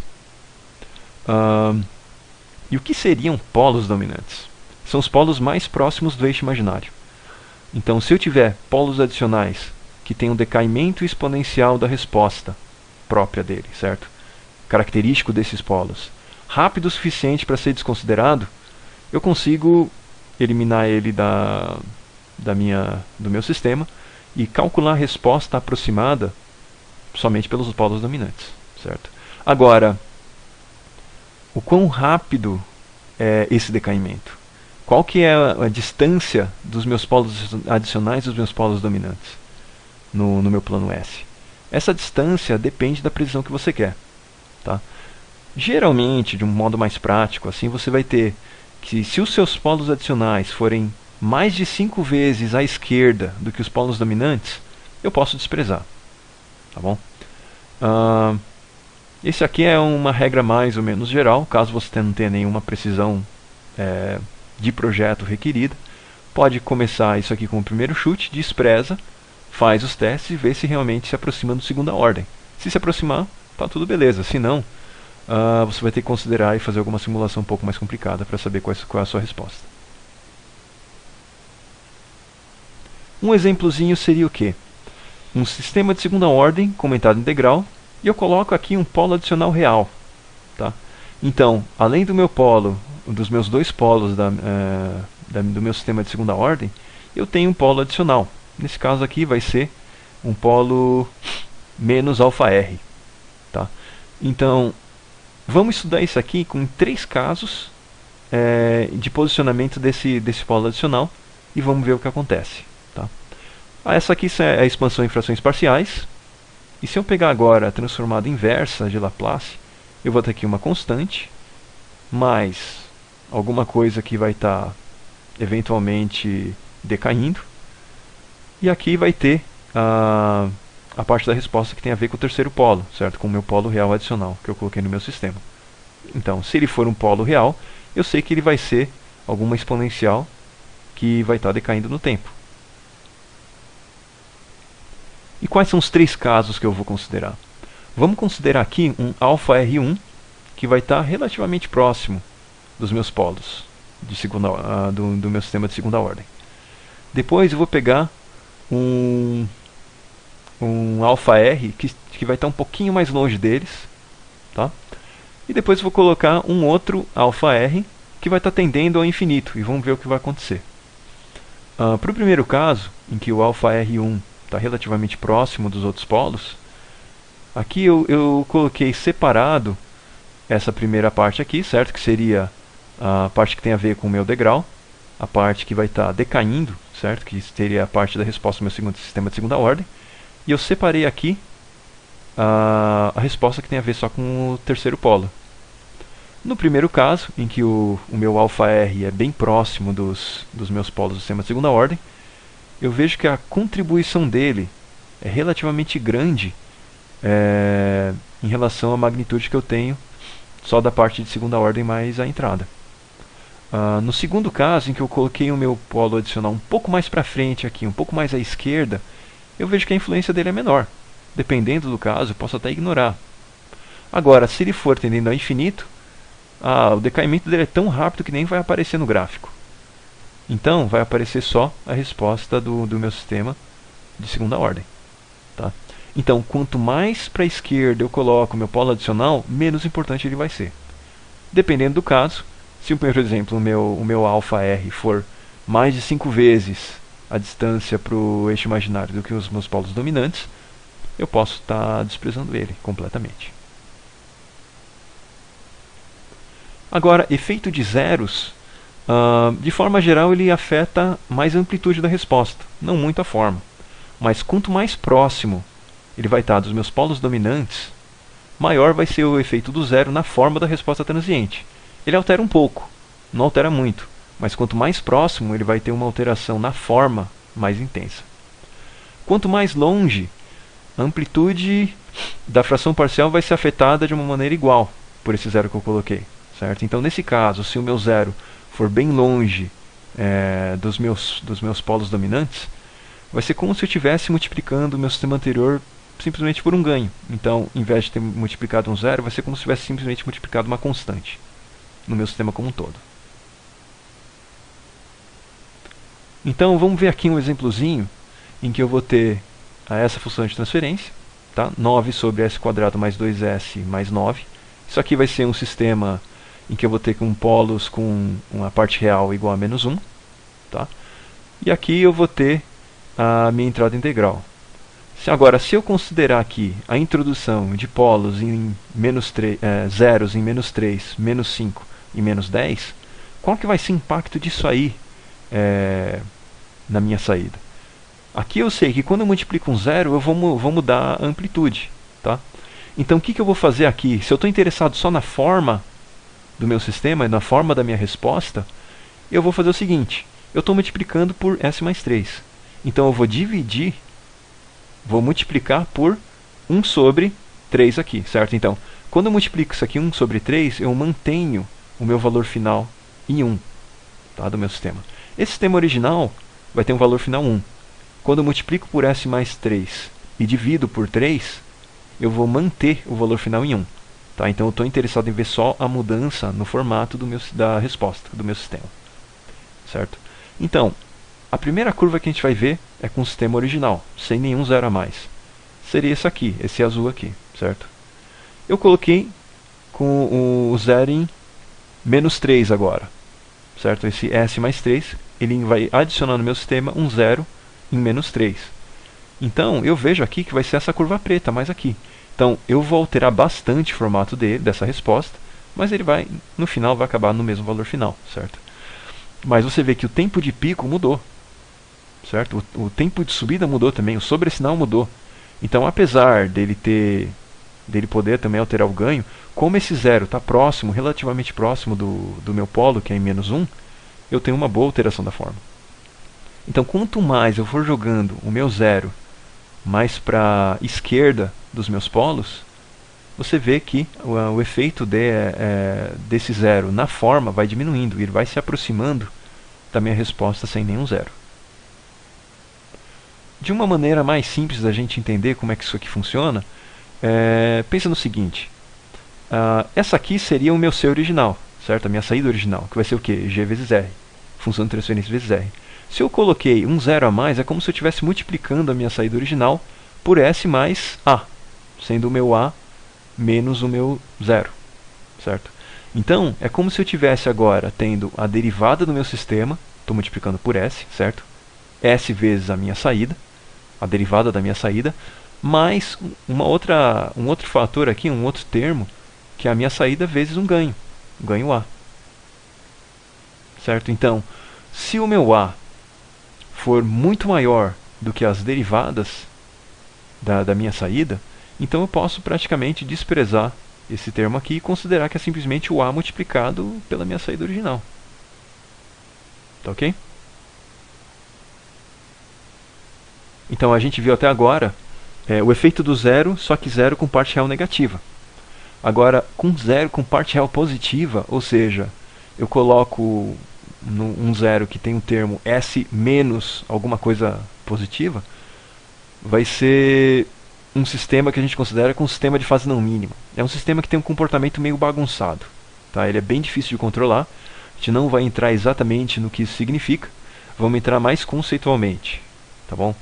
E o que seriam polos dominantes? São os polos mais próximos do eixo imaginário. Então, se eu tiver polos adicionais que têm um decaimento exponencial da resposta própria dele, certo? Característico desses polos, rápido o suficiente para ser desconsiderado, eu consigo eliminar ele do meu sistema e calcular a resposta aproximada somente pelos polos dominantes, certo? Agora, o quão rápido é esse decaimento? Qual que é a distância dos meus polos adicionais dos meus polos dominantes no meu plano S? Essa distância depende da precisão que você quer, tá? Geralmente, de um modo mais prático, assim, você vai ter que, se os seus polos adicionais forem mais de 5 vezes à esquerda do que os polos dominantes, eu posso desprezar, tá bom? Esse aqui é uma regra mais ou menos geral, caso você não tenha nenhuma precisão de projeto requerida. Pode começar isso aqui com o primeiro chute, despreza, faz os testes e vê se realmente se aproxima do segunda ordem. Se se aproximar, tá tudo beleza. Se não, você vai ter que considerar e fazer alguma simulação um pouco mais complicada para saber qual é a sua resposta. Um exemplozinho seria o quê? Um sistema de segunda ordem, comentado integral, e eu coloco aqui um polo adicional real, tá? Então, além do meu polo, dos meus dois polos do meu sistema de segunda ordem, eu tenho um polo adicional. Nesse caso aqui vai ser um polo menos alfa R, tá? Então, vamos estudar isso aqui com 3 casos de posicionamento desse polo adicional e vamos ver o que acontece, tá? Essa aqui é a expansão em frações parciais. E se eu pegar agora a transformada inversa de Laplace, eu vou ter aqui uma constante, mais alguma coisa que vai estar eventualmente decaindo. E aqui vai ter a parte da resposta que tem a ver com o terceiro polo, certo? Com o meu polo real adicional, que eu coloquei no meu sistema. Então, se ele for um polo real, eu sei que ele vai ser alguma exponencial que vai estar decaindo no tempo. E quais são os 3 casos que eu vou considerar? Vamos considerar aqui um alfa R1, que vai estar relativamente próximo dos meus polos do meu sistema de segunda ordem. Depois eu vou pegar um alfa R que vai estar um pouquinho mais longe deles, tá? E depois eu vou colocar um outro alfa R que vai estar tendendo ao infinito, e vamos ver o que vai acontecer. Para o primeiro caso, em que o alfa R1 está relativamente próximo dos outros polos, aqui eu coloquei separado essa primeira parte aqui, certo? Que seria a parte que tem a ver com o meu degrau, a parte que vai estar decaindo, certo? Que seria a parte da resposta do meu sistema de segunda ordem. E eu separei aqui a resposta que tem a ver só com o terceiro polo. No primeiro caso, em que o meu alfa R é bem próximo dos meus polos do sistema de segunda ordem, eu vejo que a contribuição dele é relativamente grande em relação à magnitude que eu tenho só da parte de segunda ordem mais a entrada. No segundo caso, em que eu coloquei o meu polo adicional um pouco mais para frente aqui, um pouco mais à esquerda, eu vejo que a influência dele é menor. Dependendo do caso, eu posso até ignorar. Agora, se ele for tendendo ao infinito, o decaimento dele é tão rápido que nem vai aparecer no gráfico. Então, vai aparecer só a resposta do meu sistema de segunda ordem, tá? Então, quanto mais para a esquerda eu coloco o meu polo adicional, menos importante ele vai ser. Dependendo do caso, se, por exemplo, o meu alfa R for mais de 5 vezes a distância para o eixo imaginário do que os meus polos dominantes, eu posso estar desprezando ele completamente. Agora, efeito de zeros, de forma geral, ele afeta mais a amplitude da resposta, não muito a forma. Mas quanto mais próximo ele vai estar dos meus polos dominantes, maior vai ser o efeito do zero na forma da resposta transiente. Ele altera um pouco, não altera muito, mas quanto mais próximo, ele vai ter uma alteração na forma mais intensa. Quanto mais longe, a amplitude da fração parcial vai ser afetada de uma maneira igual por esse zero que eu coloquei. Certo? Então, nesse caso, se o meu zero for bem longe dos meus polos dominantes, vai ser como se eu estivesse multiplicando o meu sistema anterior simplesmente por um ganho. Então, em vez de ter multiplicado um zero, vai ser como se tivesse simplesmente multiplicado uma constante no meu sistema como um todo. Então, vamos ver aqui um exemplozinho em que eu vou ter essa função de transferência, tá? 9 sobre s² mais 2s mais 9. Isso aqui vai ser um sistema em que eu vou ter com polos com uma parte real igual a menos 1. Tá? E aqui eu vou ter a minha entrada integral. Agora, se eu considerar aqui a introdução de polos em zeros em menos 3, menos 5 e menos 10, qual que vai ser o impacto disso aí na minha saída? Aqui eu sei que quando eu multiplico um zero, eu vou mudar a amplitude. Tá? Então, o que eu vou fazer aqui? Se eu estou interessado só na forma do meu sistema e na forma da minha resposta, eu vou fazer o seguinte: eu estou multiplicando por s mais 3. Então eu vou multiplicar por 1 sobre 3 aqui, certo? Então, quando eu multiplico isso aqui 1 sobre 3, eu mantenho o meu valor final em 1, tá, do meu sistema. Esse sistema original vai ter um valor final 1. Quando eu multiplico por s mais 3 e divido por 3, eu vou manter o valor final em 1. Tá? Então eu estou interessado em ver só a mudança no formato da resposta do meu sistema. Certo? Então, a primeira curva que a gente vai ver é com o sistema original, sem nenhum zero a mais. Seria esse aqui, esse azul aqui. Certo? Eu coloquei com o zero em menos 3 agora. Certo? Esse s mais 3, ele vai adicionar no meu sistema um zero em menos 3. Então, eu vejo aqui que vai ser essa curva preta, mais aqui. Então, eu vou alterar bastante o formato dessa resposta, mas ele vai, no final, vai acabar no mesmo valor final, certo? Mas você vê que o tempo de pico mudou, certo? O tempo de subida mudou também, o sobressinal mudou. Então, apesar dele poder também alterar o ganho, como esse zero está próximo, relativamente próximo do meu polo, que é em menos 1, eu tenho uma boa alteração da forma. Então, quanto mais eu for jogando o meu zero mais para a esquerda dos meus polos, você vê que o efeito desse zero na forma vai diminuindo, ele vai se aproximando da minha resposta sem nenhum zero. De uma maneira mais simples da gente entender como é que isso aqui funciona, pensa no seguinte: essa aqui seria o meu C original, certo? A minha saída original, que vai ser o quê? G vezes R, função de transferência vezes R. Se eu coloquei um zero a mais, é como se eu estivesse multiplicando a minha saída original por S mais A, sendo o meu A menos o meu zero, certo? Então, é como se eu estivesse agora tendo a derivada do meu sistema, estou multiplicando por S, certo? S vezes a minha saída, a derivada da minha saída, mais um outro fator aqui, um outro termo, que é a minha saída vezes um ganho A. Certo? Então, se o meu A for muito maior do que as derivadas da minha saída, então eu posso praticamente desprezar esse termo aqui e considerar que é simplesmente o A multiplicado pela minha saída original. Tá ok? Então a gente viu até agora o efeito do zero, só que zero com parte real negativa. Agora, com zero com parte real positiva, ou seja, eu coloco um zero que tem um termo S menos alguma coisa positiva, vai ser um sistema que a gente considera como um sistema de fase não mínima. É um sistema que tem um comportamento meio bagunçado. Tá? Ele é bem difícil de controlar. A gente não vai entrar exatamente no que isso significa. Vamos entrar mais conceitualmente. Tá bom?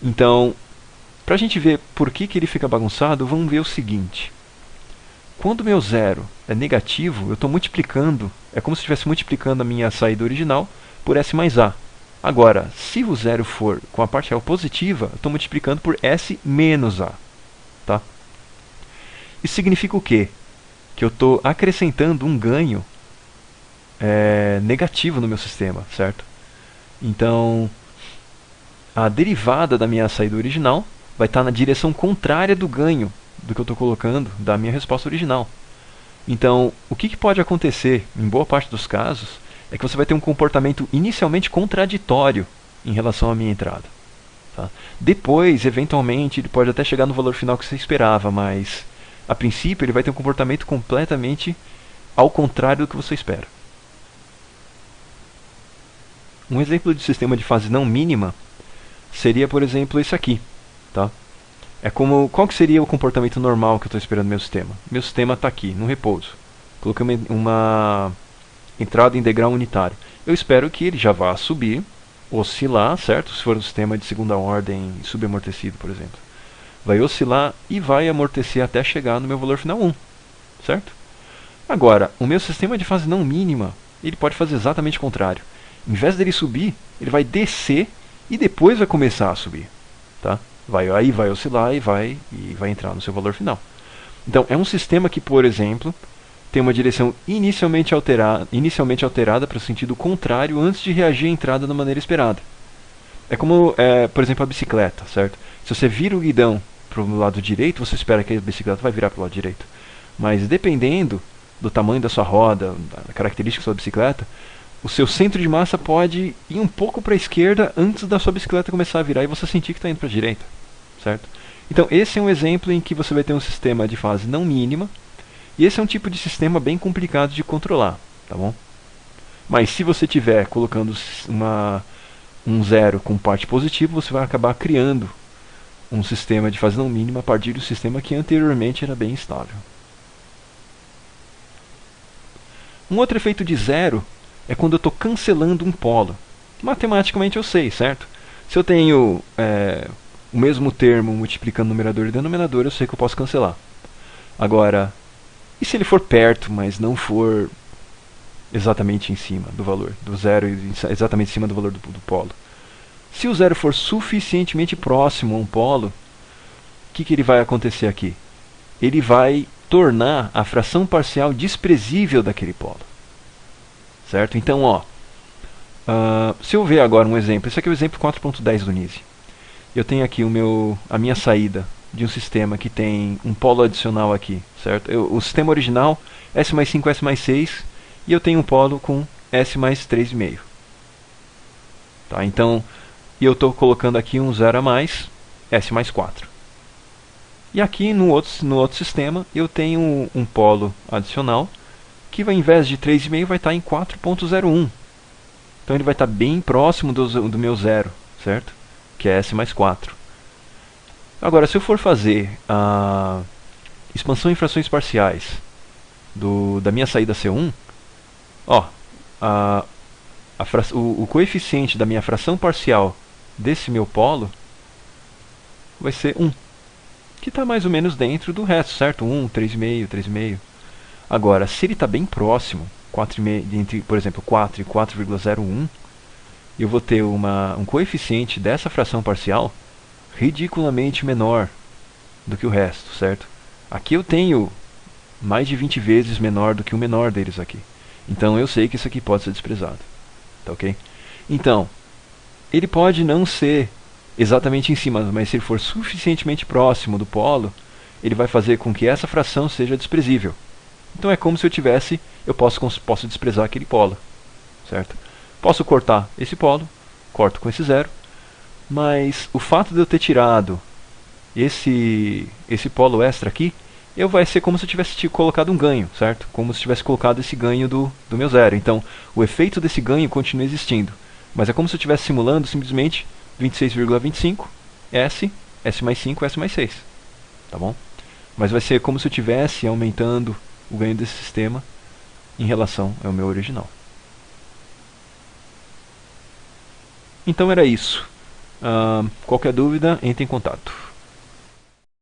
Então, para a gente ver por que ele fica bagunçado, vamos ver o seguinte. Quando o meu zero é negativo, eu estou multiplicando, é como se estivesse multiplicando a minha saída original por S mais A. Agora, se o zero for com a parte real positiva, eu estou multiplicando por S menos A. tá? Isso significa o quê? Que eu estou acrescentando um ganho negativo no meu sistema, certo? Então, a derivada da minha saída original vai estar na direção contrária do ganho do que eu estou colocando da minha resposta original. Então, o que pode acontecer, em boa parte dos casos, é que você vai ter um comportamento inicialmente contraditório em relação à minha entrada. Tá? Depois, eventualmente, ele pode até chegar no valor final que você esperava, mas, a princípio, ele vai ter um comportamento completamente ao contrário do que você espera. Um exemplo de sistema de fase não mínima seria, por exemplo, esse aqui. Tá? Qual que seria o comportamento normal que eu estou esperando no meu sistema? Meu sistema está aqui, no repouso. Coloquei uma entrada em degrau unitário. Eu espero que ele já vá subir, oscilar, certo? Se for um sistema de segunda ordem subamortecido, por exemplo. Vai oscilar e vai amortecer até chegar no meu valor final 1, certo? Agora, o meu sistema de fase não mínima, ele pode fazer exatamente o contrário. Em vez dele subir, ele vai descer e depois vai começar a subir, tá? Aí vai oscilar e vai entrar no seu valor final. Então, é um sistema que, por exemplo, tem uma direção inicialmente alterada para o sentido contrário antes de reagir à entrada da maneira esperada. É como, por exemplo, a bicicleta, certo? Se você vira o guidão para o lado direito, você espera que a bicicleta vai virar para o lado direito. Mas dependendo do tamanho da sua roda, da característica da sua bicicleta, o seu centro de massa pode ir um pouco para a esquerda antes da sua bicicleta começar a virar e você sentir que está indo para a direita, certo? Então esse é um exemplo em que você vai ter um sistema de fase não mínima, e esse é um tipo de sistema bem complicado de controlar, tá bom? Mas se você estiver colocando um zero com parte positivo, você vai acabar criando um sistema de fase não mínima a partir do sistema que anteriormente era bem estável. Um outro efeito de zero é quando eu estou cancelando um polo. Matematicamente eu sei, certo? Se eu tenho o mesmo termo multiplicando numerador e denominador, eu sei que eu posso cancelar. Agora, e se ele for perto, mas não for exatamente em cima do valor, do zero, exatamente em cima do valor do polo? Se o zero for suficientemente próximo a um polo, o que ele vai acontecer aqui? Ele vai tornar a fração parcial desprezível daquele polo. Certo? Então, se eu ver agora um exemplo, esse aqui é o exemplo 4.10 do Nise. Eu tenho aqui a minha saída de um sistema que tem um polo adicional aqui, certo? O sistema original, S mais 5, S mais 6, e eu tenho um polo com S mais 3,5. Tá? Então, eu estou colocando aqui um 0 a mais, S mais 4. E aqui no outro sistema, eu tenho um polo adicional, que ao invés de 3,5 vai estar em 4.01. Então ele vai estar bem próximo do meu zero, certo? Que é S mais 4. Agora, se eu for fazer a expansão em frações parciais da minha saída C1, o coeficiente da minha fração parcial desse meu polo vai ser 1, que está mais ou menos dentro do resto, certo? 1, 3,5, 3,5. Agora, se ele está bem próximo, 4,5, entre, por exemplo, 4 e 4,01, eu vou ter um coeficiente dessa fração parcial ridiculamente menor do que o resto, certo? Aqui eu tenho mais de 20 vezes menor do que o menor deles aqui. Então eu sei que isso aqui pode ser desprezado. Tá ok? Então, ele pode não ser exatamente em cima, mas se ele for suficientemente próximo do polo, ele vai fazer com que essa fração seja desprezível. Então é como se eu posso desprezar aquele polo, certo? Posso cortar esse polo, corto com esse zero, mas o fato de eu ter tirado esse polo extra aqui, vai ser como se eu tivesse colocado um ganho, certo? Como se eu tivesse colocado esse ganho do meu zero. Então, o efeito desse ganho continua existindo, mas é como se eu estivesse simulando simplesmente 26,25, S mais 5, S mais 6, tá bom? Mas vai ser como se eu estivesse aumentando o ganho desse sistema em relação ao meu original. Então era isso. Qualquer dúvida, entre em contato.